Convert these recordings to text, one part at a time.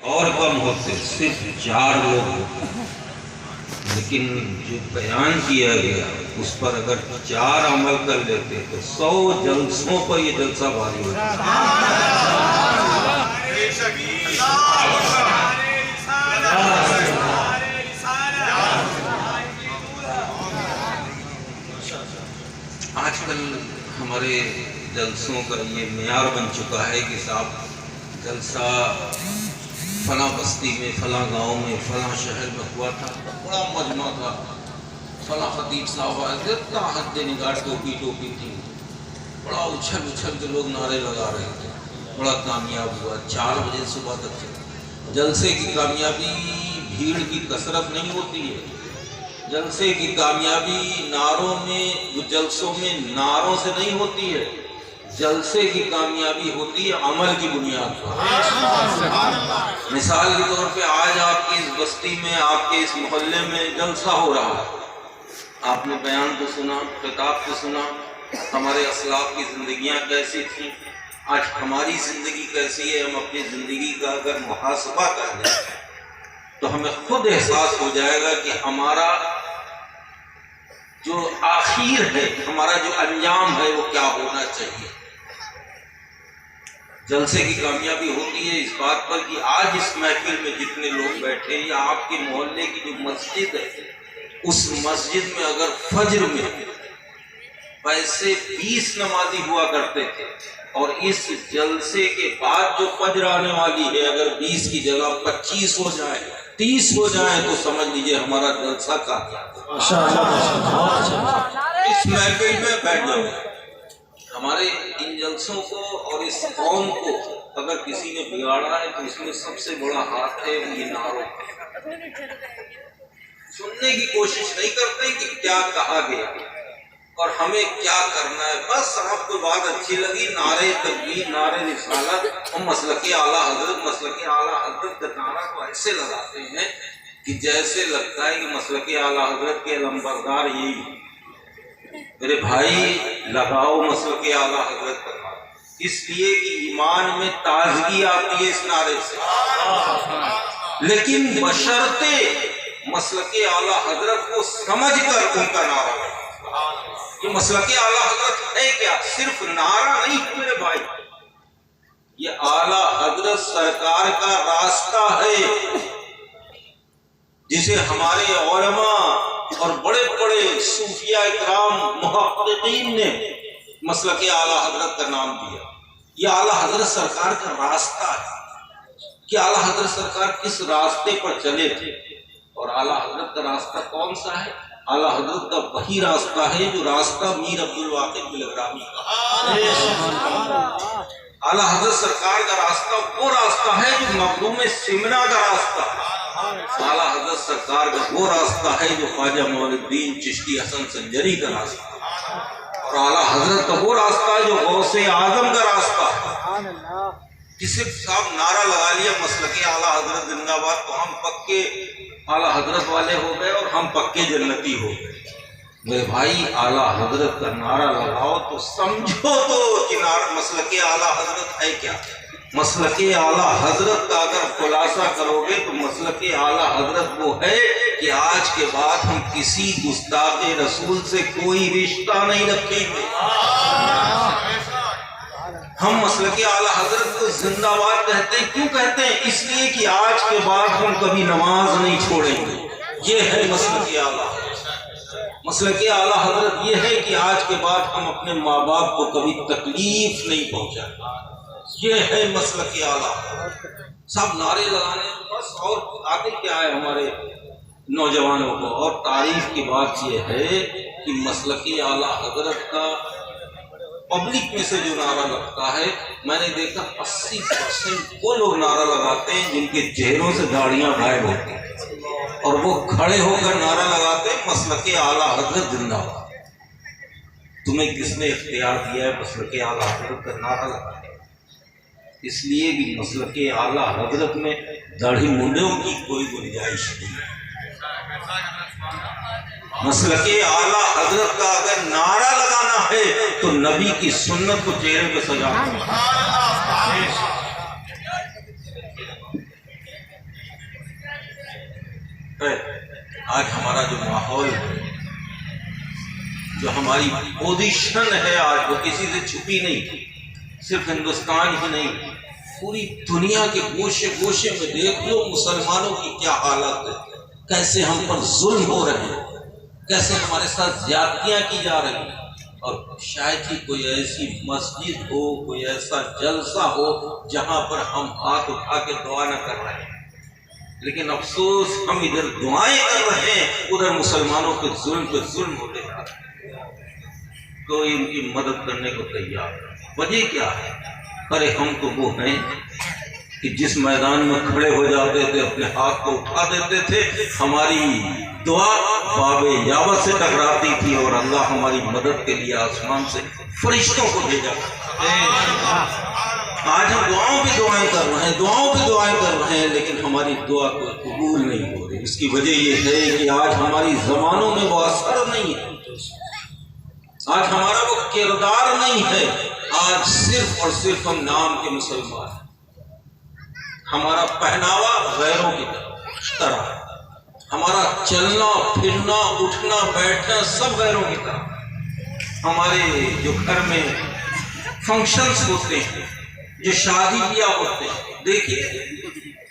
اور کم ہوتے، صرف 4 لوگ ہوتے، لیکن جو بیان کیا گیا اس پر اگر 4 عمل کر لیتے تو 100 جلسوں پر یہ جلسہ بھاری ہوتا۔ آج کل ہمارے جلسوں کا یہ معیار بن چکا ہے کہ صاحب جلسہ فلاں بستی میں، فلاں گاؤں میں، فلاں شہر میں ہوا تھا، بڑا مجمع تھا، فلاں خطیب صاحب آئے، اتنا حد نگاہ ٹوپی تھی، بڑا اچھل کے لوگ نعرے لگا رہے تھے، بڑا کامیاب ہوا۔ 4 بجے صبح تک چلا۔ جلسے کی کامیابی بھیڑ کی کثرت نہیں ہوتی ہے، جلسے کی کامیابی نعروں میں، جلسوں میں نعروں سے نہیں ہوتی ہے، جلسے کی کامیابی ہوتی ہے عمل کی بنیاد پر۔ مثال کے طور پہ آج آپ کی اس بستی میں، آپ کے اس محلے میں جلسہ ہو رہا ہے، آپ نے بیان تو سنا، خطاب تو سنا، ہمارے اسلاف کی زندگیاں کیسی تھیں، آج ہماری زندگی کیسی ہے۔ ہم اپنی زندگی کا اگر محاسبہ کر لیں تو ہمیں خود احساس ہو جائے گا کہ ہمارا جو آخر ہے، ہمارا جو انجام ہے وہ کیا ہونا چاہیے۔ جلسے کی کامیابی ہوتی ہے اس بات پر کہ آج اس محفل میں جتنے لوگ بیٹھے، یا آپ کے محلے کی جو مسجد ہے، اس مسجد میں اگر فجر میں ویسے 20 نمازی ہوا کرتے تھے، اور اس جلسے کے بعد جو فجر آنے والی ہے اگر 20 کی جگہ 25 ہو جائے، 30 ہو جائے، تو سمجھ لیجئے ہمارا جلسہ کامیاب ہے۔ اس محفل میں بیٹھ جاؤ۔ ہمارے ان جلسوں کو اور اس قوم کو اگر کسی نے بگاڑا ہے تو اس میں سب سے بڑا ہاتھ ہے یہ نعروں۔ سننے کی کوشش نہیں کرتے کہ کیا کہا گیا اور ہمیں کیا کرنا ہے، بس آپ کو بات اچھی لگی، نعرے تکبیر، نعرے رسالت، ہم مسلک اعلیٰ حضرت کا نعرہ تو ایسے لگاتے ہیں کہ جیسے لگتا ہے کہ مسلک اعلیٰ حضرت کے علمبردار یہی ہے۔ میرے بھائی لگاؤ مسلک اعلیٰ حضرت کا نعرہ، اس لیے کہ ایمان میں تازگی آتی ہے اس نعرے سے، لیکن بشرطے مسلک اعلیٰ حضرت کو سمجھ کر ان کا نعرہ لگاؤ۔ یہ مسلک اعلیٰ حضرت ہے کیا؟ صرف نعرہ نہیں ہے میرے بھائی، یہ اعلیٰ حضرت سرکار کا راستہ ہے، جسے ہمارے علماء اور بڑے بڑے صوفیاء اکرام محققین نے مسلک اعلیٰ حضرت کا نام دیا۔ یہ اعلیٰ حضرت سرکار کا راستہ ہے کہ اعلیٰ حضرت سرکار کس راستے پر چلے تھے، اور اعلیٰ حضرت کا راستہ کون سا ہے؟ اعلیٰ حضرت کا وہی راستہ ہے جو راستہ میر عبد الواقد بلغرامی کا۔ اعلیٰ حضرت سرکار کا راستہ وہ راستہ ہے جو مخدوم سمنا کا راستہ ہے۔ اعلیٰ حضرت سرکار کا وہ راستہ ہے جو خواجہ معین الدین چشتی حسن سنجری کا راستہ ہے، اور اعلیٰ حضرت کا وہ راستہ ہے جو غوث اعظم کا راستہ ہے۔ کسی صاحب نعرہ لگا لیا مسلک اعلیٰ حضرت زندہ باد تو ہم پکے اعلیٰ حضرت والے ہو گئے اور ہم پکے جنتی ہو گئے۔ میرے بھائی اعلیٰ حضرت کا نعرہ لگاؤ تو سمجھو تو کہ نعرہ مسلک اعلیٰ حضرت ہے کیا۔ مسلک اعلیٰ حضرت کا اگر خلاصہ کرو گے تو مسلک اعلیٰ حضرت وہ ہے کہ آج کے بعد ہم کسی گستاخ رسول سے کوئی رشتہ نہیں رکھیں گے۔ ہم مسلک اعلیٰ حضرت کو زندہ باد کہتے ہیں، کیوں کہتے ہیں؟ اس لیے کہ آج کے بعد ہم کبھی نماز نہیں چھوڑیں گے، یہ ہے مسلک اعلیٰ حضرت۔ مسلک اعلیٰ حضرت یہ ہے کہ آج کے بعد ہم اپنے ماں باپ کو کبھی تکلیف نہیں پہنچائیں گے، یہ ہے مسلک اعلیٰ حضرت۔ سب نعرے لگانے بس، اور آگے کیا ہے ہمارے نوجوانوں کو؟ اور تعریف کی بات یہ ہے کہ مسلک اعلیٰ حضرت کا پبلک میں سے جو نعرہ لگتا ہے، میں نے دیکھا 80% وہ لوگ نعرہ لگاتے ہیں جن کے چہروں سے داڑیاں غائب ہوتی ہیں، اور وہ کھڑے ہو کر نعرہ لگاتے ہیں مسلک اعلیٰ حضرت زندہ باد۔ تمہیں کس نے اختیار دیا ہے مسلک اعلیٰ حضرت کا نعرہ لگانے؟ اس لیے کہ مسلک اعلیٰ حضرت میں داڑھی منڈوں کی کوئی گنجائش نہیں ہے۔ مسلک اعلیٰ حضرت کا اگر نعرہ لگانا ہے تو نبی کی سنت کو چہرے پہ سجانا ہے۔ ہے۔ آج ہمارا جو ماحول ہے، جو ہماری پوزیشن ہے، آج وہ کسی سے چھپی نہیں، صرف ہندوستان ہی نہیں، پوری دنیا کے گوشے گوشے میں دیکھ لو مسلمانوں کی کیا حالت ہے، کیسے ہم پر ظلم ہو رہے ہیں، کیسے ہمارے ساتھ زیادتیاں کی جا رہی ہیں۔ اور شاید ہی کوئی ایسی مسجد ہو، کوئی ایسا جلسہ ہو جہاں پر ہم ہاتھ اٹھا کے دعا نہ کر رہے ہیں، لیکن افسوس ہم ادھر دعائیں کر رہے ہیں، ادھر مسلمانوں کے ظلم پہ ظلم ہوتے جا رہے ہیں، کوئی ان کی مدد کرنے کو تیار نہیں۔ وجہ کیا ہے؟ ارے ہم تو وہ ہیں کہ جس میدان میں کھڑے ہو جاتے تھے اپنے ہاتھ کو اٹھا دیتے تھے، ہماری دعا باب یابس سے ٹکراتی تھی اور اللہ ہماری مدد کے لیے آسمان سے فرشتوں کو بھیجا۔ آج ہم دعاؤں پہ دعائیں کر رہے ہیں، دعاؤں پہ دعائیں کر رہے ہیں، لیکن ہماری دعا کو قبول نہیں ہو رہی۔ اس کی وجہ یہ ہے کہ آج ہماری زبانوں میں وہ اثر نہیں ہے، آج ہمارا وہ کردار نہیں ہے، آج صرف اور صرف ہم نام کے مسلمان ہیں۔ ہمارا پہناوا غیروں کی طرح، ہمارا چلنا پھرنا اٹھنا بیٹھنا سب غیروں کی طرح۔ ہمارے جو گھر میں فنکشنز ہوتے ہیں، جو شادی بیاہ ہوتے ہیں، دیکھیے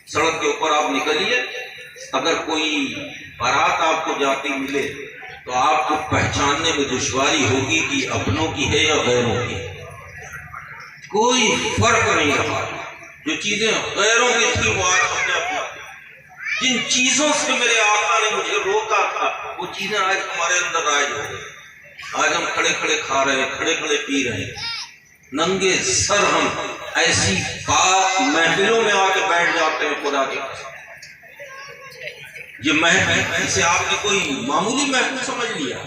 سڑک کے اوپر آپ نکلیے، اگر کوئی بارات آپ کو جاتی ملے تو آپ کو پہچاننے میں دشواری ہوگی کہ اپنوں کی ہے یا غیروں کی ہے۔ کوئی فرق نہیں رہا، جو چیزیں غیروں کی تھیں وہ آج ہم نے اپنا، جن چیزوں سے میرے آقا نے مجھے روکا تھا وہ چیزیں آج ہمارے اندر رائج ہو گئی۔ آج ہم کھڑے کھڑے کھا رہے ہیں، کھڑے کھڑے پی رہے ہیں، ننگے سر ہم ایسی پاک محفلوں میں آ کے بیٹھ جاتے ہیں۔ خدا کی قسم یہ محفل اسے آپ نے کوئی معمولی محفل سمجھ لیا،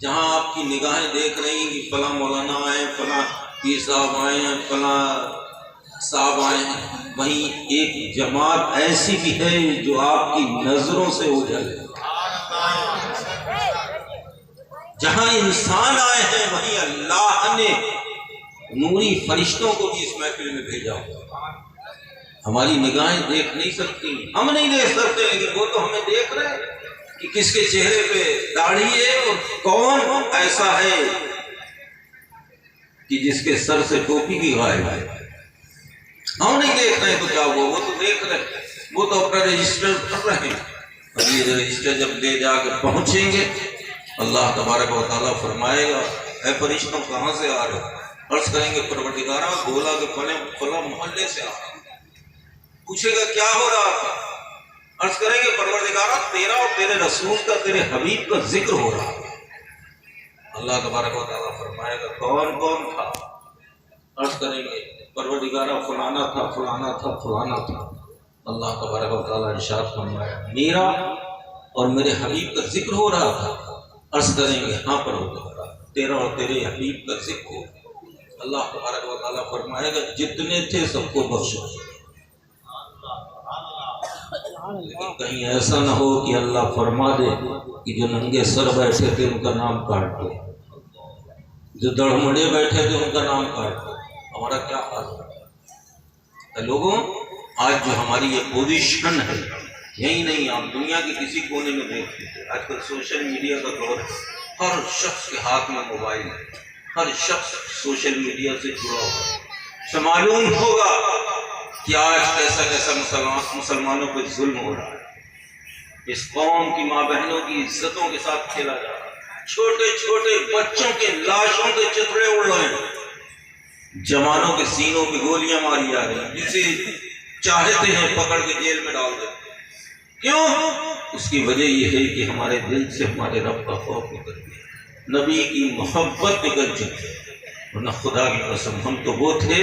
جہاں آپ کی نگاہیں دیکھ رہی ہیں کہ فلاں مولانا آئے، فلاں پیر صاحب آئے ہیں، فلاں صاحب آئے ہیں، وہیں ایک جماعت ایسی بھی ہے جو آپ کی نظروں سے اوجھل ہے۔ جہاں انسان آئے ہیں وہیں اللہ نے نوری فرشتوں کو بھی اس محفل میں بھیجا ہوا۔ ہماری نگاہیں دیکھ نہیں سکتی، ہم نہیں دیکھ سکتے، لیکن وہ تو ہمیں دیکھ رہے ہیں کہ کس کے چہرے پہ داڑھی ہے اور کون ایسا ہے کہ جس کے سر سے ٹوپی بھی غائب ہے۔ ہم نہیں دیکھ رہے تو کیا وہ تو دیکھ رہے ہیں، وہ تو اپنا رجسٹر کر رہے ہیں۔ اور یہ رجسٹر جب لے جا کے پہنچیں گے، اللہ تبارک و تعالیٰ فرمائے گا اے فرشتوں کہاں سے آ رہے ہو؟ عرض کریں گے پروردگارا گولا کے فلاں محلے سے آ رہا۔ پوچھے گا کیا ہو رہا تھا؟ عرض کریں گے پروردگارا تیرا اور تیرے رسول کا، تیرے حبیب کا ذکر ہو رہا تھا۔ اللہ تبارک و تعالیٰ فرمائے گا کون کون تھا؟ عرض کریں گے پروردگارا فلانا تھا، فلانا تھا، فلانا تھا۔ اللہ تبارک و تعالیٰ ارشاد فرمایا میرا اور میرے حبیب کا ذکر ہو رہا تھا۔ عرض کریں گے ہاں پروردگارا تیرا اور تیرے حبیب کا ذکر ہو۔ اللہ تبارک و تعالیٰ فرمائے گا جتنے تھے سب کو بخشو۔ لیکن کہیں ایسا نہ ہو کہ اللہ فرما دے کہ جو ننگے سر بیٹھے تھے ان کا نام کاٹ دو، جو دڑمڑے بیٹھے تھے ان کا نام کاٹ دو۔ ہمارا کیا حال ہے لوگوں؟ آج جو ہماری یہ پوزیشن ہے، یہی نہیں آپ دنیا کے کسی کونے میں دیکھ لیتے، آج کل سوشل میڈیا کا دور ہے، ہر شخص کے ہاتھ میں موبائل ہے، ہر شخص سوشل میڈیا سے جڑا ہوا ہے۔ سے معلوم ہوگا کہ آج کیسا کیسا مسلمانوں پہ ظلم ہو رہا ہے، اس قوم کی ماں بہنوں کی عزتوں کے ساتھ کھیلا جا رہا ہے، چھوٹے چھوٹے بچوں کے لاشوں کے چترے اڑ رہے ہیں، جوانوں کے سینوں پہ گولیاں ماری جا رہی ہیں، جسے چاہتے ہیں پکڑ کے جیل میں ڈال دیتے ہیں۔ کیوں؟ اس کی وجہ یہ ہے کہ ہمارے دل سے ہمارے رب کا خوف نکل گیا، نبی کی محبت نکل چکی۔ ورنہ خدا کی قسم ہم تو وہ تھے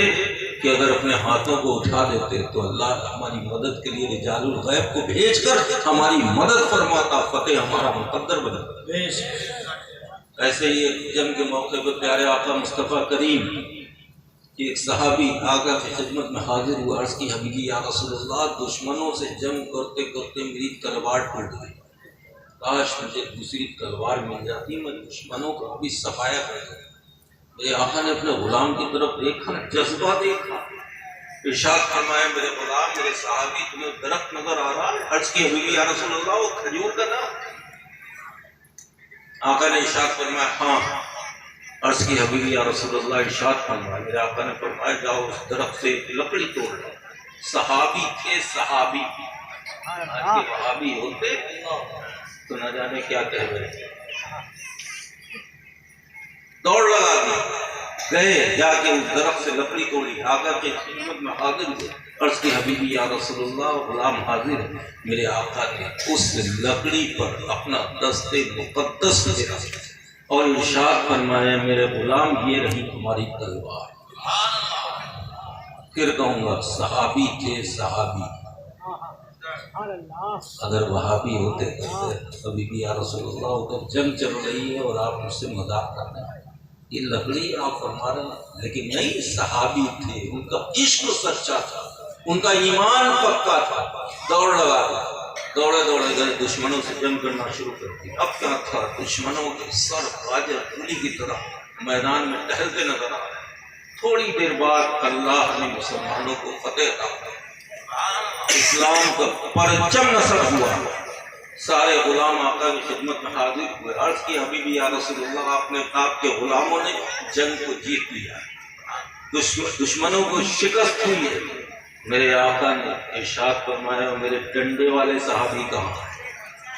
کہ اگر اپنے ہاتھوں کو اٹھا دیتے تو اللہ ہماری مدد کے لیے رجال الغیب کو بھیج کر ہماری مدد فرماتا، فتح ہمارا مقدر بناتا۔ ایسے ہی ایک جنگ کے موقع پر پیارے آقا مصطفیٰ کریم کہ ایک صحابی آقا کی خدمت میں حاضر ہوا، عرض کی حبیبی یا رسول اللہ دشمنوں سے جنگ کرتے کرتے میری تلوار ٹوٹ گئی، کاش مجھے دوسری تلوار مل جاتی، میں دشمنوں کا بھی صفایا کر دوں۔ میرے آقا نے اپنے غلام کی طرف دیکھا، جذبہ دیکھا، ارشاد فرمایا میرے غلام میرے صحابی تمہیں درخت نظر آ رہا ہے؟ عرض کی حبیبی یا رسول اللہ وہ کھجور کا درخت؟ آقا نے ارشاد فرمایا ہاں۔ عرض کی حبیبی یا رسول اللہ ارشاد فرمایا، میرے آقا نے فرمایا جاؤ اس درخت سے لکڑی توڑ لو۔ صحابی تھے صحابی، آج کے وہابی ہوتے تو نہ جانے کیا کہہ رہے، دوڑ لگا دی، گئے جا کے اس درخت سے لکڑی توڑی، آقا کے خدمت میں حاضر ہوئے۔ عرض کی حبیبی یا رسول اللہ غلام حاضر ہے۔ میرے آقا نے اس لکڑی پر اپنا دست مقدس پھیرا اور ارشاد فرمایا میرے غلام یہ رہی تمہاری تلوار۔ پھر کہوں گا صحابی تھے صحابی، اگر وہابی ہوتے کبھی بھی یا رسول اللہ ادھر جنگ چل رہی ہے اور آپ مجھ سے مذاق کر رہے ہیں، یہ لکڑی آپ فرما رہے ہیں، لیکن نہیں، صحابی تھے، ان کا عشق سچا تھا، ان کا ایمان پکا تھا۔ دوڑ لگا دیا، دوڑے دوڑے گئے، دشمنوں سے جنگ کرنا شروع کر دیا۔ اب کیا تھا، دشمنوں کے سر باجر پولی کی طرح میدان میں ٹہلتے نظر آ رہے ہیں۔ تھوڑی دیر بعد اللہ نے مسلمانوں کو فتح عطا کی، اسلام کا پرچم نصب ہوا، سارے غلام آقا کی خدمت میں حاضر ہوئے۔ عرض کی حبیبی یا رسول اللہ آپ کے غلاموں نے جنگ کو جیت لیا، دشمنوں کو شکست ہوئی ہے۔ میرے آقا نے ارشاد فرمایا میرے ڈنڈے والے صحابی کہاں؟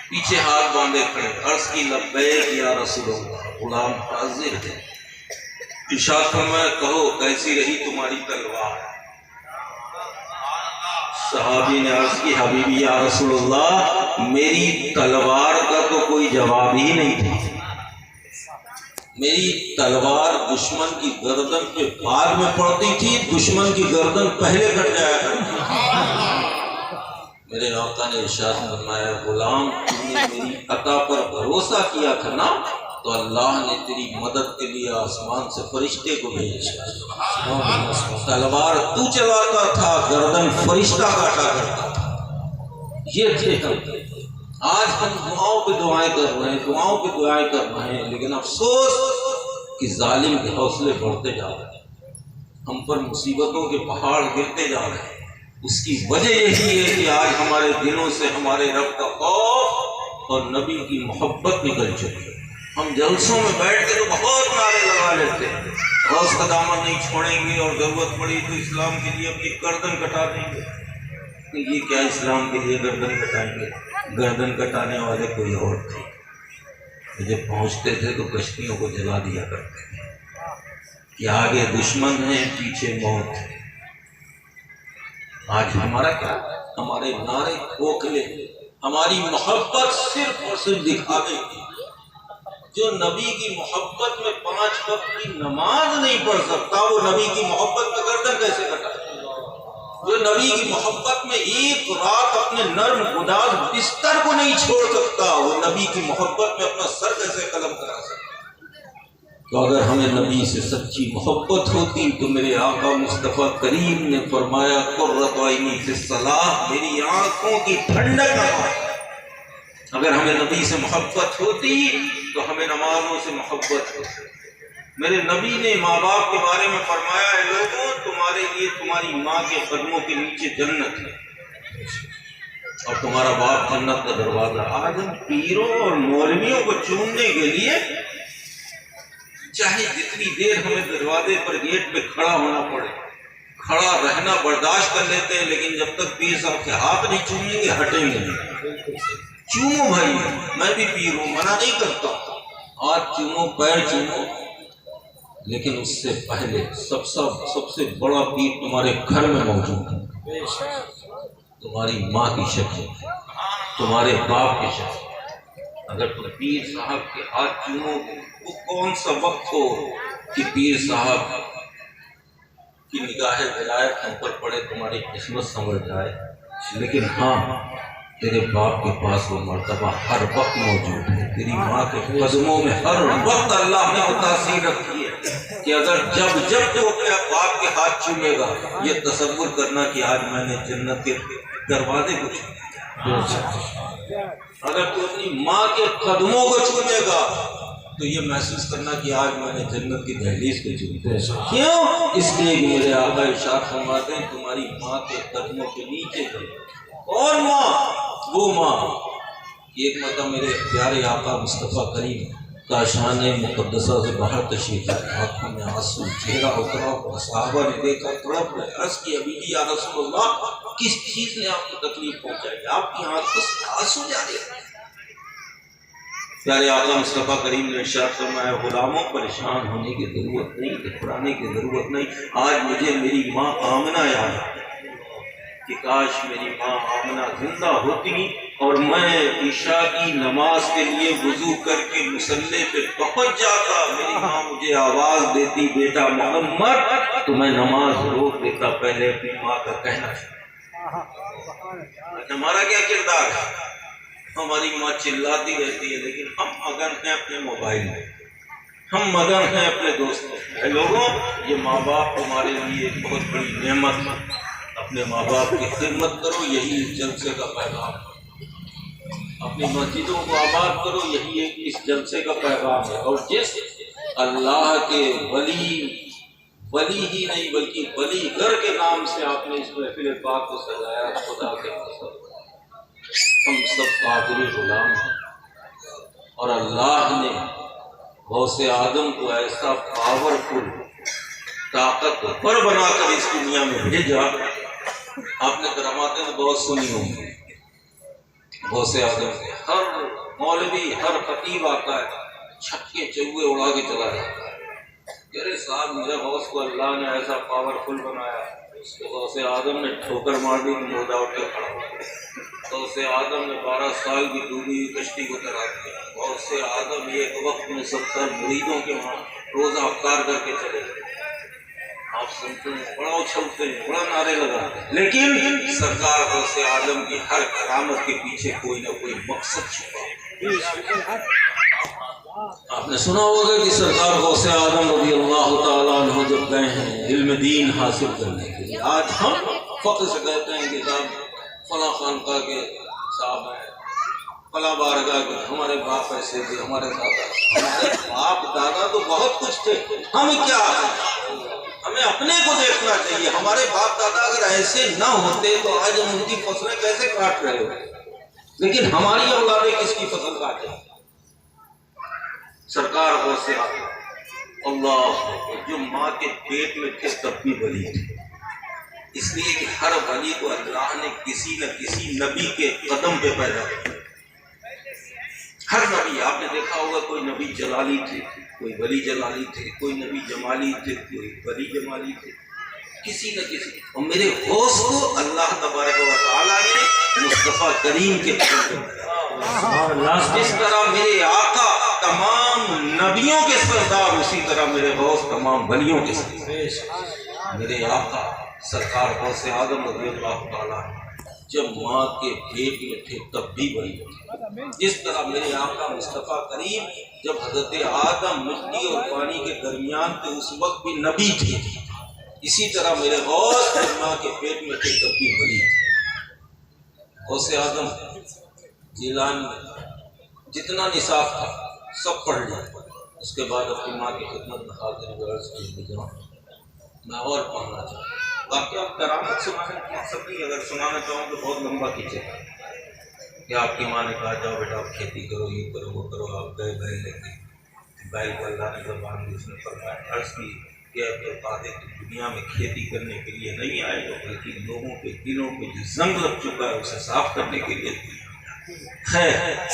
پیچھے ہاتھ باندھے کھڑے۔ عرض کی لبیک یا رسول اللہ، غلام حاضر ہے۔ ارشاد فرمایا کہو کیسی رہی تمہاری تلوار؟ صحابی نے عرض کی حبیبی یا رسول اللہ میری تلوار کا تو کوئی جواب ہی نہیں تھا، میری تلوار دشمن کی گردن پہ بعد میں پڑتی تھی، دشمن کی گردن پہلے کٹ جایا کرتی تھی۔ میرے آقا نے ارشاد فرمایا غلام تم نے میری عطا پر بھروسہ کیا تھا نا، تو اللہ نے تیری مدد کے لیے آسمان سے فرشتے کو بھیجا، تلوار تو چلاتا تھا، گردن فرشتہ کاٹا کرتا تھا۔ یہ تھے ہم، آج ہم دعاؤں پہ دعائیں کر رہے ہیں، دعاؤں پہ دعائیں کر رہے ہیں، لیکن افسوس کہ ظالم کے حوصلے بڑھتے جا رہے ہیں، ہم پر مصیبتوں کے پہاڑ گرتے جا رہے ہیں۔ اس کی وجہ یہی ہے کہ آج ہمارے دلوں سے ہمارے رب کا خوف اور نبی کی محبت نکل چکی ہے۔ ہم جلسوں میں بیٹھ کے تو بہت نعرے لگا لیتے ہیں، غوث کا دامن نہیں چھوڑیں گے اور ضرورت پڑی تو اسلام کے لیے اپنی گردن کٹا دیں گے۔ یہ کیا اسلام کے لیے گردن کٹائیں گے؟ گردن کٹانے والے کوئی اور تھے، جب پہنچتے تھے تو کشتیوں کو جلا دیا کرتے تھے کہ آگے دشمن ہیں پیچھے موت ہے۔ آج ہمارا کیا، ہمارے نعرے کھوکھلے، ہماری محبت صرف اور صرف دکھاوے کی۔ جو نبی کی محبت میں 5 وقت کی نماز نہیں پڑھ سکتا وہ نبی کی محبت میں گردن کیسے کٹائے؟ جو نبی کی محبت میں ایک رات اپنے نرم گداز بستر کو نہیں چھوڑ سکتا وہ نبی کی محبت میں اپنا سر کیسے قلم کرا سکتا؟ تو اگر ہمیں نبی سے سچی محبت ہوتی تو میرے آقا مصطفیٰ کریم نے فرمایا قرۃ عینی فی الصلاۃ، میری آنکھوں کی ٹھنڈک نماز۔ اگر ہمیں نبی سے محبت ہوتی تو ہمیں نمازوں سے محبت ہوتی۔ میرے نبی نے ماں باپ کے بارے میں فرمایا ہے لوگوں تمہارے لیے تمہاری ماں کے قدموں کے نیچے جنت ہے اور تمہارا باپ جنت کا دروازہ۔ آج ہم پیروں اور مولویوں کو چومنے کے لیے چاہے جتنی دیر ہمیں دروازے پر گیٹ پہ کھڑا ہونا پڑے کھڑا رہنا برداشت کر لیتے ہیں، لیکن جب تک پیر صاحب کے ہاتھ نہیں چومیں گے ہٹیں گے نہیں۔ چومو بھائی، میں بھی پیر ہوں، منع نہیں کرتا، ہاتھ چومو پیر چومو، لیکن اس سے پہلے سب سے بڑا پیر تمہارے گھر میں موجود ہے، تمہاری ماں کی شکل، تمہارے باپ کی شکل۔ اگر تم پیر صاحب کے ہاتھ چومو گے وہ کون سا وقت ہو کہ پیر صاحب کی نگاہ ولایت ہم پر پڑے، تمہاری قسمت سنور جائے۔ لیکن ہاں تیرے باپ کے پاس وہ مرتبہ ہر وقت موجود ہے، تیری ماں کے قدموں میں ہر وقت اللہ نے وہ تاثیر رکھی ہے کہ اگر جب تو اپنے باپ کے ہاتھ چومے گا یہ تصور کرنا کہ آج میں نے جنت کے دروازے کو چوما۔ اگر تو اپنی ماں کے قدموں کو چومے گا تو یہ محسوس کرنا کہ آج میں نے جنت کی دہلیز پہ چلتے ہیں. کیوں؟ اس لیے کہ میرے آقا ارشاد فرماتے ہیں تمہاری ماں کے قدموں کے نیچے گئے. اور ماں وہ ماں. ایک مرتبہ میرے پیارے آقا مصطفیٰ کریم کا شان مقدسہ سے باہر تشریف لائے، آنکھوں میں آنسو، چہرہ اترا ہوا. صحابہ نے دیکھا، تڑپ گئے، عرض کی ابھی بھی یا رسول اللہ کس چیز نے آپ کو تکلیف پہنچائی؟ آپ کی آنکھوں سے آنسو جاری ہے. پیارے آقا مصطفیٰ کریم نے ارشاد فرمایا غلاموں پریشان ہونے کی ضرورت نہیں، گھبرانے کی ضرورت نہیں. آج مجھے میری ماں آمنہ یاد ہے کہ کاش میری ماں آمنہ زندہ ہوتی اور میں عشاء کی نماز کے لیے وضو کر کے مصلی پہ پہنچ جاتا. میری ماں مجھے آواز دیتی بیٹا محمد، تو میں نماز روک دیتا. پہلے اپنی ماں کا کہنا ہمارا کیا کردار ہے؟ ہماری ماں چلاتی رہتی ہے لیکن ہم مگن ہیں اپنے موبائل میں، ہم مگن ہیں اپنے دوستوں میں. لوگوں یہ ماں باپ تمہارے لیے بہت بڑی نعمت ہے. اپنے ماں باپ کی خدمت کرو، یہی اس جلسے کا پیغام ہے. اپنی مسجدوں کو آباد کرو، یہی ایک اس جلسے کا پیغام ہے. اور جس اللہ کے ولی ہی نہیں بلکہ ولی گھر کے نام سے آپ نے اس محفل پاک کو سجایا، خدا کے قسم ہم سب قادری غلام ہیں. اور اللہ نے غوث آدم کو ایسا پاورفل طاقتور بنا کر اس دنیا میں بھیجا. آپ نے کراماتیں بہت سنی ہوں گی. غوث آدم کے ہر مولوی ہر خطیب آتا ہے چھکے چوہے اڑا کے چلا جاتا ہے. ارے صاحب میرے غوث کو اللہ نے ایسا پاورفل بنایا. اس کو غوث آدم نے ٹھوکر مار دی، مردہ اٹھ کے کھڑا ہو گیا. غوث آدم نے 12 سال کی ڈوبی ہوئی کشتی کو تیرا دیا. غوث آدم ایک وقت میں 70 مریدوں کے وہاں روزہ افطار کر کے چلے گئے. آپ سنتے ہیں بڑا اچھلتے ہیں، بڑا نعرے لگاتے ہیں، لیکن سرکار غوث آدم کی ہر کرامت کے پیچھے کوئی نہ کوئی مقصد چھپا. آپ نے سنا ہوگا کہ سرکار غوث آدم رضی اللہ تعالیٰ عنہ جب گئے ہیں علم دین حاصل کرنے کے لیے. آج ہم فخر سے کہتے ہیں کہ صاحب فلاں خانقاہ کے صاحب ہیں، فلاں بارگاہ کے ہمارے باپ ایسے تھے، ہمارے باپ دادا تو بہت کچھ تھے. ہم کیا ہیں؟ ہمیں اپنے کو دیکھنا چاہیے. ہمارے باپ دادا اگر ایسے نہ ہوتے تو آج ہم ان کی فصلیں کیسے کاٹ رہے ہوتے؟ لیکن ہماری اولادیں کس کی فصل کاٹیں؟ سرکار غوث آدم اللہ جو ماں کے پیٹ میں تھے تب بھی ولی تھے. اس لیے کہ ہر ولی کو اللہ نے کسی نہ کسی نبی کے قدم پہ پیدا کیا. ہر نبی آپ نے دیکھا ہوگا کوئی نبی جلالی تھے، کوئی ولی جلالی تھے، کوئی نبی جمالی تھے، کوئی ولی جمالی تھے، کسی نہ کسی. اور میرے غوث کو اللہ تبارک و تعالیٰ نے مصطفیٰ کریم کے قدم پہ پیدا. جس طرح میرے آقا تمام نبیوں کے سردار، اسی طرح میرے غوث تمام ولیوں کے سردار. میرے آقا سرکار غوث آدم رضی اللہ تعالیٰ جب ماں کے پیٹ میں تھے تب بھی ولی تھے. جس طرح میرے آقا مصطفیٰ کریم جب حضرت آدم مٹی اور پانی کے درمیان تھے اس وقت بھی نبی تھے، اسی طرح میرے غوث جب ماں کے پیٹ میں تھے تب بھی ولی تھے. غوث آدم جیلانی جتنا نصاب تھا سب پڑھ لیا. اس کے بعد اپنی ماں کی خدمت میں حاضر عرض کی میں اور پڑھنا چاہتا ہوں. باقی آپ کرامت سنانے کی مقصد نہیں، اگر سنانا چاہوں تو بہت لمبا کھینچے کہ آپ کی ماں نے کہا جاؤ بیٹا آپ کھیتی کرو، یہ کرو وہ کرو. آپ گئے بیل لے کے بیل کو اللہ نے زبان دی. اس نے فرمایا عرض کی کہ اب دنیا میں کھیتی کرنے کے لیے نہیں آئے تو بلکہ لوگوں کے دلوں پہ جو زنگ لگ چکا ہے اسے صاف کرنے کے لیے ہے.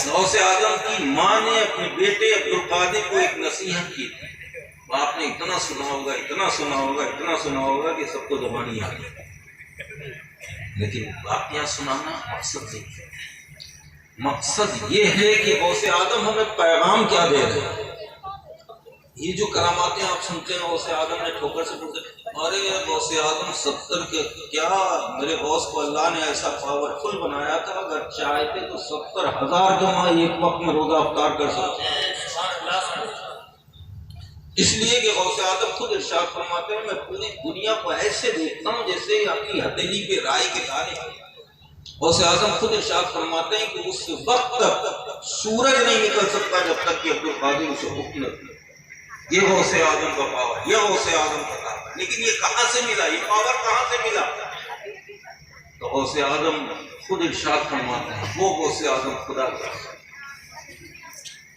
غوث آدم کی ماں نے اپنے بیٹے عبدالقادر کو ایک نصیحت کی تھی. آپ نے اتنا سنا ہوگا، اتنا سنا ہوگا، اتنا سنا ہوگا کہ سب کو زبانی آ گئی، لیکن واقعہ سنانا مقصد نہیں ہے. مقصد یہ ہے کہ غوث آدم ہمیں پیغام کیا دے رہے ہیں. یہ جو کراماتیں آپ سنتے ہیں غوث آدم نے ٹھوکر سے پوچھتے ارے غوث آدم 70 کے کیا میرے غوث کو اللہ نے ایسا پاورفل بنایا تھا اگر چاہتے تو 70,000 جمعہ ایک وقت میں روزہ افطار کر سکتے. اس لیے کہ غوث آدم خود ارشاد فرماتے ہیں میں پوری دنیا کو ایسے دیکھتا ہوں جیسے اپنی ہتھیلی پہ رائی کے دانے. غوث اعظم خود ارشاد فرماتے ہیں کہ اس وقت تک سورج نہیں نکل سکتا جب تک کہ عبد القادر اسے حکم نہ دے۔ یہ غوث اعظم کا پاور، یہ غوث اعظم کا طاقت۔ لیکن یہ کہاں سے ملا، یہ پاور کہاں سے ملا؟ تو غوث اعظم خود ارشاد فرماتے ہیں، وہ غوث اعظم خدا کا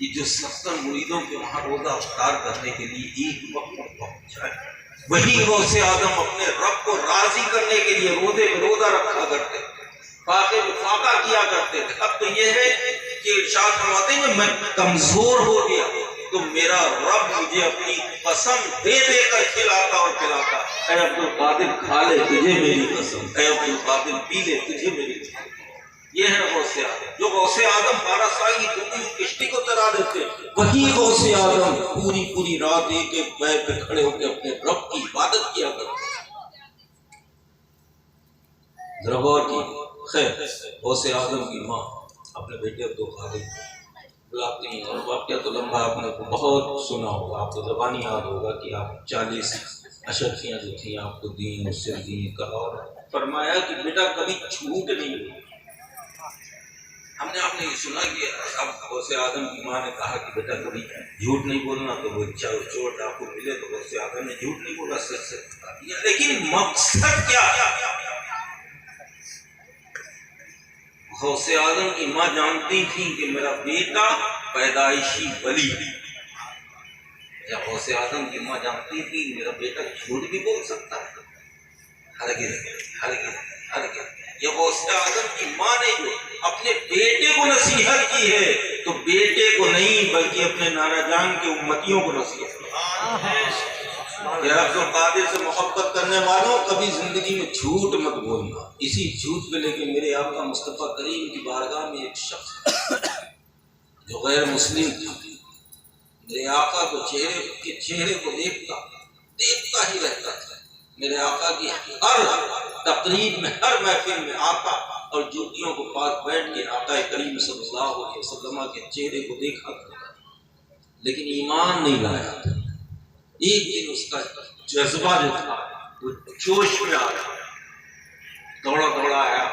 یہ جو 70 مریدوں کے وہاں روزہ افطار کرنے کے لیے ایک وقت پر پہنچ جائے، وہی غوث اعظم اپنے رب کو راضی کرنے کے لیے روزے میں روزہ رکھا کرتے، فاقے میں فاقہ کیا کرتے تھے۔ اب تو یہ ہے کہ ارشاد فرماتے ہیں کہ میں کمزور ہو گیا تو میرا رب مجھے اپنی قسم دے دے کر کھلاتا اور پلاتا، اے عبد القادر کھا لے تجھے میری قسم، اے عبد القادر پی لے تجھے میری قسم۔ یہ ہے غوث اعظم، جو غوث اعظم 12 سال کی ڈوبی کشتی کو ترا دیتے، وہی غوث اعظم پوری رات ایک ایک پیر پہ کھڑے ہو کے اپنے رب کی عبادت کیا کرتے۔ ذرا غور کی خیر، غوث اعظم کی ماں اپنے بیٹے عبد القادر بلاتی ہیں، اور واقعہ تو لمبا آپ نے بہت سنا ہوگا، آپ کو زبانی یاد ہوگا کہ آپ 40 اشرفیاں جو تھیں آپ کو دین اس سے دین کا، اور فرمایا کہ بیٹا کبھی جھوٹ نہیں ہوئی۔ ہم نے آپ نے یہ سنا کہ اب غوث اعظم کی ماں نے کہا کہ بیٹا کبھی جھوٹ نہیں بولنا، تو وہ چوٹ آپ کو ملے تو غوث اعظم نے جھوٹ نہیں بولا، سچ سچ بتا دیا۔ لیکن مقصد کیا ہے؟ غوث اعظم کی ماں جانتی تھی کہ میرا بیٹا پیدائشی ولی ہے، یا غوث اعظم کی ماں جانتی تھی کہ میرا بیٹا جھوٹ بھی بول سکتا ہے؟ ہرگز۔ یہ غوث اعظم کی ماں نے جو اپنے بیٹے کو نصیحت کی ہے تو بیٹے کو نہیں بلکہ اپنے نانا جان کے امتیوں کو نصیحت کی ہے۔ یا عبد القادر سے محبت کرنے والوں کبھی زندگی میں جھوٹ مت بولنا۔ اسی جھوٹ پہ لے کے میرے آقا مصطفیٰ کریم کی بارگاہ میں ایک شخص جو غیر مسلم تھا، میرے آقا کو چہرے کو دیکھتا ہی رہتا تھا۔ میرے آقا کی ہر تقریب میں، ہر محفل میں آقا اور جوتیوں کو پاس بیٹھ کے آقا کریم صلی اللہ علیہ وسلم کے چہرے کو دیکھا کرتا، لیکن ایمان نہیں لایا تھا۔ ایک دن اس کا جذبہ جو تھا وہ جوش میں آ گیا، دوڑا آیا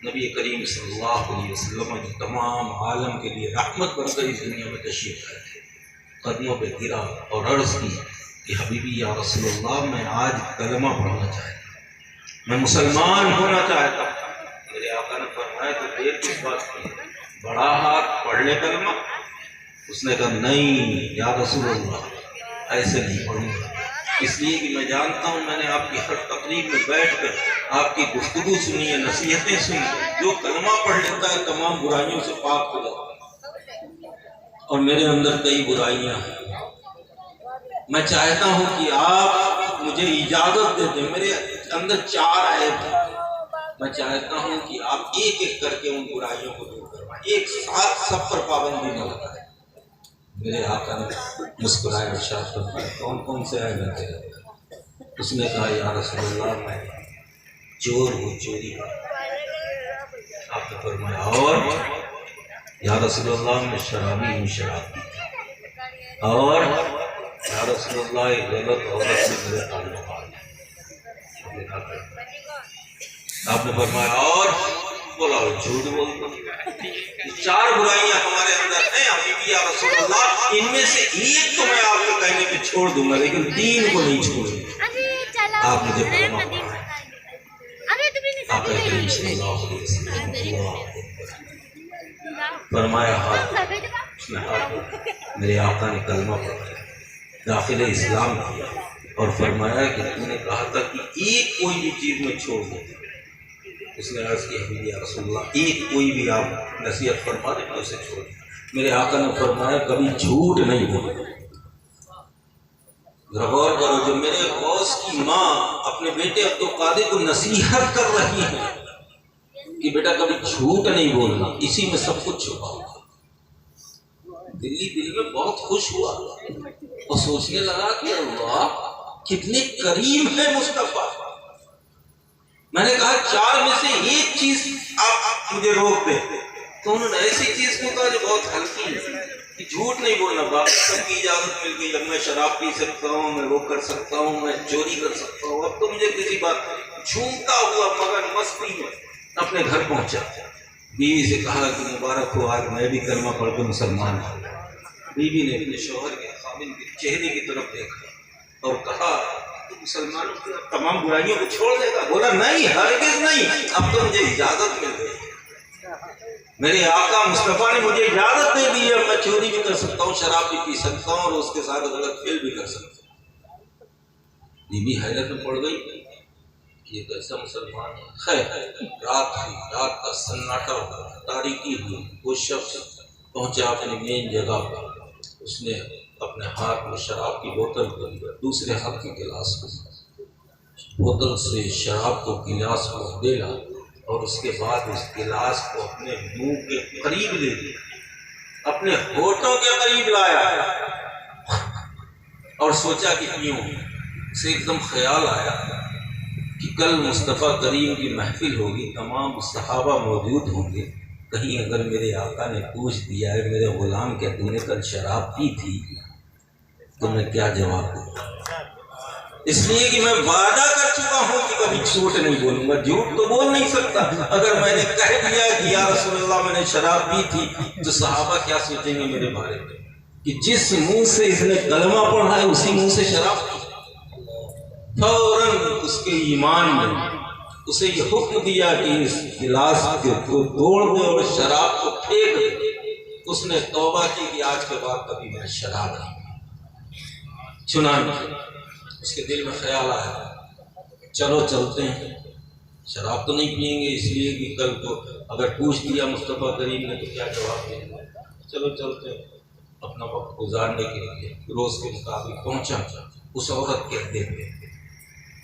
نبی کریم صلی اللہ علیہ وسلم جو تمام عالم کے لیے رحمت بن کر اس دنیا میں تشریف لائے تھے، قدموں پہ گرا اور عرض کی کہ حبیبی یا رسول اللہ، میں آج کلمہ پڑھنا چاہتا ہوں، میں مسلمان ہونا چاہتا ہوں۔ میرے آقا نے فرمایا تو دیر کس بات کی، بڑا ہاتھ پڑھ لے کلمہ؟ اس نے کہا نہیں یا رسول اللہ، ایسے نہیں پڑھوں گا، اس لیے کہ میں جانتا ہوں میں نے آپ کی ہر تقریب میں بیٹھ کر آپ کی گفتگو سنی ہے، نصیحتیں سنی، جو کلمہ پڑھ لیتا ہے تمام برائیوں سے پاک ہو جاتا ہے، اور میرے اندر کئی برائیاں ہیں۔ میں چاہتا ہوں کہ آپ مجھے اجازت دے دیں، میرے اندر 4 عیب ہیں، میں چاہتا ہوں کہ آپ ایک ایک کر کے ان برائیوں کو دور کروائیں، ایک ساتھ سب پر پابندی نہ لگائیں۔ میرے آقا نے مسکرائے ارشاد فرمایا کون سے عیب ہیں تیرے؟ اس نے کہا یا رسول اللہ میں چور ہوں، چوری ہوں۔ آپ نے فرمایا اور؟ یا رسول اللہ میں شرابی ہوں، شراب پیتا ہوں۔ اور یا رسول اللہ ایک غلط عورت سے میرے تعلقات ہیں۔ آپ نے فرمایا اور؟ بولا جھوٹ بولتا ہوں۔ 4 برائیاں ہمارے اندر ہیں حبیبی یا رسول اللہ، ان میں سے ایک تو میں آپ کو کہنے پہ چھوڑ دوں گا لیکن 3 کو نہیں چھوڑوں گا۔ آپ مجھے کلمہ پڑھائیں۔ آپ نے کریم صلی اللہ علیہ وسلم فرمایا ہاتھ، اس نے ہاتھ، میرے آقا نے کلمہ پڑھایا، داخل اسلام کیا، اور فرمایا کہ تم نے کہا تھا کہ ایک کوئی بھی چیز میں چھوڑ دو۔ اس نے عرض کی حبیبی یا رسول اللہ ایک کوئی بھی آپ نصیحت فرما دیں میں اسے چھوڑ دوں۔ میرے آقا نے فرمایا کبھی جھوٹ نہیں بولے۔ غور کرو، جو میرے غوث کی ماں اپنے بیٹے عبد القادر کو نصیحت کر رہی ہے کہ بیٹا کبھی جھوٹ نہیں بولنا، اسی میں سب کچھ چھپا ہوا۔ دل میں بہت خوش ہوا اور سوچنے لگا کہ اللہ کتنے کریم ہے مصطفیٰ۔ میں نے کہا 4 میں سے ایک چیز آپ مجھے روک دیں، تو انہوں نے ایسی چیز کو کہا جو بہت ہلکی ہے کہ جھوٹ نہیں بولنا، باقی سب کی اجازت مل گئی، اب میں شراب پی سکتا ہوں، میں وہ کر سکتا ہوں، میں چوری کر سکتا ہوں، اب تو مجھے کسی بات جھومتا ہوا مگر مستی میں اپنے گھر پہنچا۔ بیوی سے کہا کہ مبارک ہو، آج میں بھی کلمہ پڑھ کے مسلمان ہوں۔ بیوی نے اپنے شوہر کے خاوند کے چہرے کی طرف دیکھا اور کہا تو مسلمانوں کی تمام برائیوں کو چھوڑ دے گا؟ بولا نہیں، ہرگز نہیں، اب تو مجھے اجازت مل گئی، میرے آقا مصطفیٰ نے مجھے اجازت دے دی ہے، میں چوری بھی کر سکتا ہوں، شراب بھی پی سکتا ہوں اور اس کے ساتھ غلط فعل بھی کر سکتا ہوں۔ بیوی حیرت میں پڑ گئی، یہ کیسا مسلمان ہے؟ خیر رات تھی، رات کا سناٹا ہوا، تاریکی ہوئی، وہ شخص پہنچا اپنی مین جگہ پر، اس نے اپنے ہاتھ میں شراب کی بوتل کو لیا، دوسرے ہاتھ کے گلاس کو، بوتل سے شراب کو گلاس کو ڈالا اور اس کے بعد اس گلاس کو اپنے منہ کے قریب لے لیا، اپنے ہونٹوں کے قریب لایا اور سوچا کہ کیوں؟ اسے ایک دم خیال آیا کہ کل مصطفیٰ کریم کی محفل ہوگی، تمام صحابہ موجود ہوں گے، کہیں اگر میرے آقا نے پوچھ دیا ہے میرے غلام کہ تو نے کل شراب پی تھی تو میں کیا جواب دوں؟ اس لیے کہ میں وعدہ کر چکا ہوں کہ کبھی جھوٹ نہیں بولوں گا، جھوٹ تو بول نہیں سکتا، اگر میں نے کہہ دیا کہ یا رسول اللہ میں نے شراب پی تھی تو صحابہ کیا سوچیں گے میرے بارے میں کہ جس منہ سے اس نے کلمہ پڑھا ہے اسی منہ سے شراب پی۔ فوراً اس کے ایمان میں اسے یہ حکم دیا کہ اس گلاس کو توڑ دے اور شراب کو پھینک دے۔ اس نے توبہ کی کہ آج کے بعد کبھی میں شراب نہیں پی۔ چنانچہ اس کے دل میں خیال آیا چلو چلتے ہیں، شراب تو نہیں پئیں گے، اس لیے کہ کل کو اگر پوچھ دیا مصطفیٰ کریم نے تو کیا جواب دیں گے، چلو چلتے ہیں۔ اپنا وقت گزارنے کے لیے روز کے مطابق پہنچا اس عورت کے اڈے پہ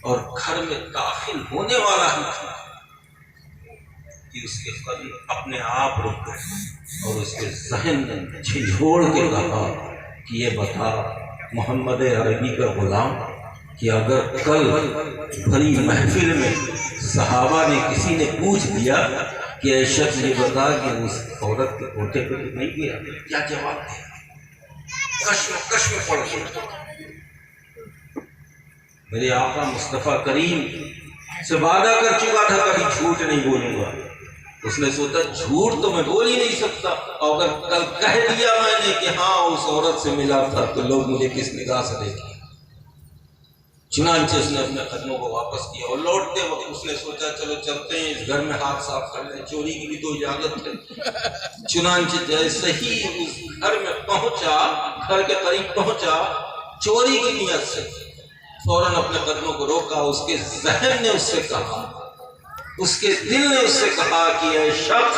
اور گھر میں داخل ہونے والا ہی تھا کہ اس کے قدم اپنے آپ رک گئے اور اس کے ذہن میں جھنجھوڑ کے کہا کہ یہ بتا محمد عربی کا غلام کہ اگر کل بھری محفل میں صحابہ نے کسی نے پوچھ دیا کہ اے شخص یہ بتا کہ اس عورت کے کوٹے پہ نہیں گیا، کیا جواب دے؟ کش میں پڑ گیا۔ میرے آقا مصطفیٰ کریم سے وعدہ کر چکا تھا کبھی جھوٹ نہیں بولوں گا، اس نے سوچا جھوٹ تو میں بول ہی نہیں سکتا، اور اگر کل کہہ دیا میں نے کہ ہاں اس عورت سے ملا تھا تو لوگ مجھے کس نگاہ سے دیکھیں۔ چنانچہ اس نے اپنے قدموں کو واپس کیا اور لوٹتے وقت اس نے سوچا چلو چلتے ہیں، اس گھر میں ہاتھ صاف کر لیں، چوری کی بھی تو اجازت ہے۔ چنانچہ جیسے ہی اس گھر میں پہنچا، گھر کے قریب پہنچا، چوری کی نیت سے فوراً اپنے قدموں کو روکا۔ اس کے ذہن نے اس سے کہا، اس کے دل نے اس سے کہا کہ اے شخص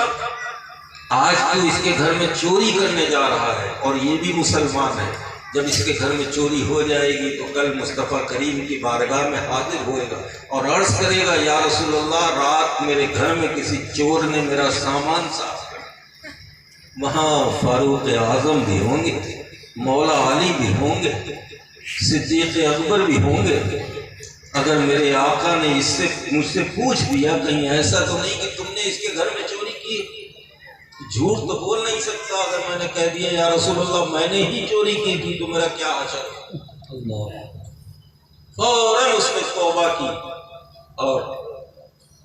آج تو اس کے گھر میں چوری کرنے جا رہا ہے اور یہ بھی مسلمان ہے، جب اس کے گھر میں چوری ہو جائے گی تو کل مصطفیٰ کریم کی بارگاہ میں حاضر ہوئے گا اور عرض کرے گا یا رسول اللہ رات میرے گھر میں کسی چور نے میرا سامان صاف کر۔ وہاں فاروق اعظم بھی ہوں گے، مولا علی بھی ہوں گے، صدیق اکبر بھی ہوں گے۔ اگر میرے آقا نے مجھ سے پوچھ دیا کہیں ایسا تو نہیں کہ تم نے اس کے گھر میں چوری کی، جھوٹ تو بول نہیں سکتا۔ اگر میں نے کہہ دیا یا رسول اللہ میں نے ہی چوری کی تھی تو میرا کیا حشر؟ فوراً اس نے توبہ کی اور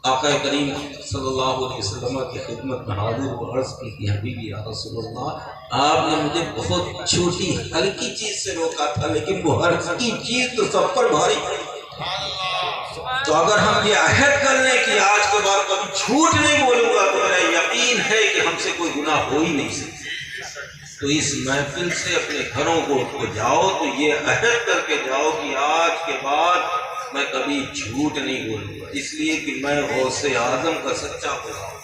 آقا کریم صلی اللہ علیہ وسلم کی خدمت میں حاضر و عرض کی کہ حبیبی یا رسول اللہ آپ نے مجھے بہت چھوٹی ہلکی چیز سے روکا تھا، لیکن وہ ہلکی چیز تو سب پر بھاری پڑی، تو اگر ہم یہ عہد کر لیں کہ آج کے بعد کبھی جھوٹ نہیں بولوں گا تو میرا یقین ہے کہ ہم سے کوئی گناہ ہو ہی نہیں سکتا۔ تو اس محفل سے اپنے گھروں کو جاؤ تو یہ عہد کر کے جاؤ کہ آج کے بعد میں کبھی جھوٹ نہیں بولوں گا، اس لیے کہ میں غوث اعظم کا سچا غلام ہوں۔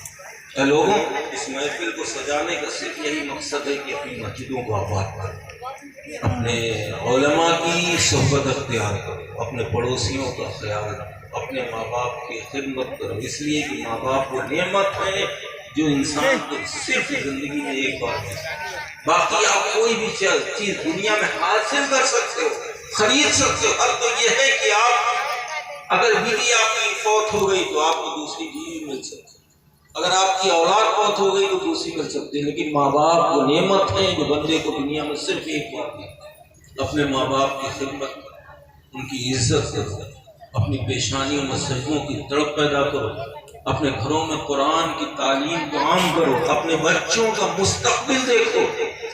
اے لوگوں، اس محفل کو سجانے کا صرف یہی مقصد ہے کہ اپنی مسجدوں کو آباد کرو، اپنے علماء کی صحبت اختیار کرو، اپنے پڑوسیوں کا خیال رکھو، اپنے ماں باپ کی خدمت کرو، اس لیے کہ ماں باپ وہ نعمت ہے جو انسان کو صرف زندگی میں ایک بار ملتی ہے۔ باقی آپ کوئی بھی چیز دنیا میں حاصل کر سکتے ہو، خرید سکتے ہو، اب تو یہ ہے کہ آپ اگر بیوی آپ کی فوت ہو گئی تو آپ کو دوسری بیوی مل سکتی ہے، اگر آپ کی اولاد فوت ہو گئی تو دوسری مل سکتی ہے، لیکن ماں باپ وہ نعمت ہے جو بندے کو دنیا میں صرف ایک بار ملتی ہے۔ اپنے ماں باپ کی خدمت، ان کی عزت کرو، اپنی پیشانیوں میں سجدوں کی تڑپ پیدا کرو، اپنے گھروں میں قرآن کی تعلیم کو عام کرو، اپنے بچوں کا مستقبل دیکھو۔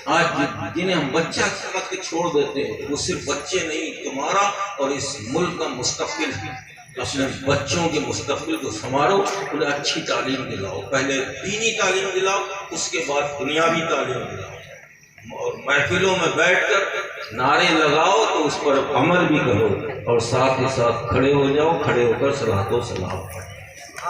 آج جنہیں ہم بچہ سمجھ کے چھوڑ دیتے ہیں، وہ صرف بچے نہیں، تمہارا اور اس ملک کا مستقبل ہے۔ اپنے بچوں کے مستقبل کو سنوارو، انہیں اچھی تعلیم دلاؤ، پہلے دینی تعلیم دلاؤ، اس کے بعد دنیاوی تعلیم دلاؤ، اور محفلوں میں بیٹھ کر نعرے لگاؤ تو اس پر عمل بھی کرو، اور ساتھ ہی ساتھ کھڑے ہو جاؤ، کھڑے ہو کر صلاۃ و سلام پڑھو۔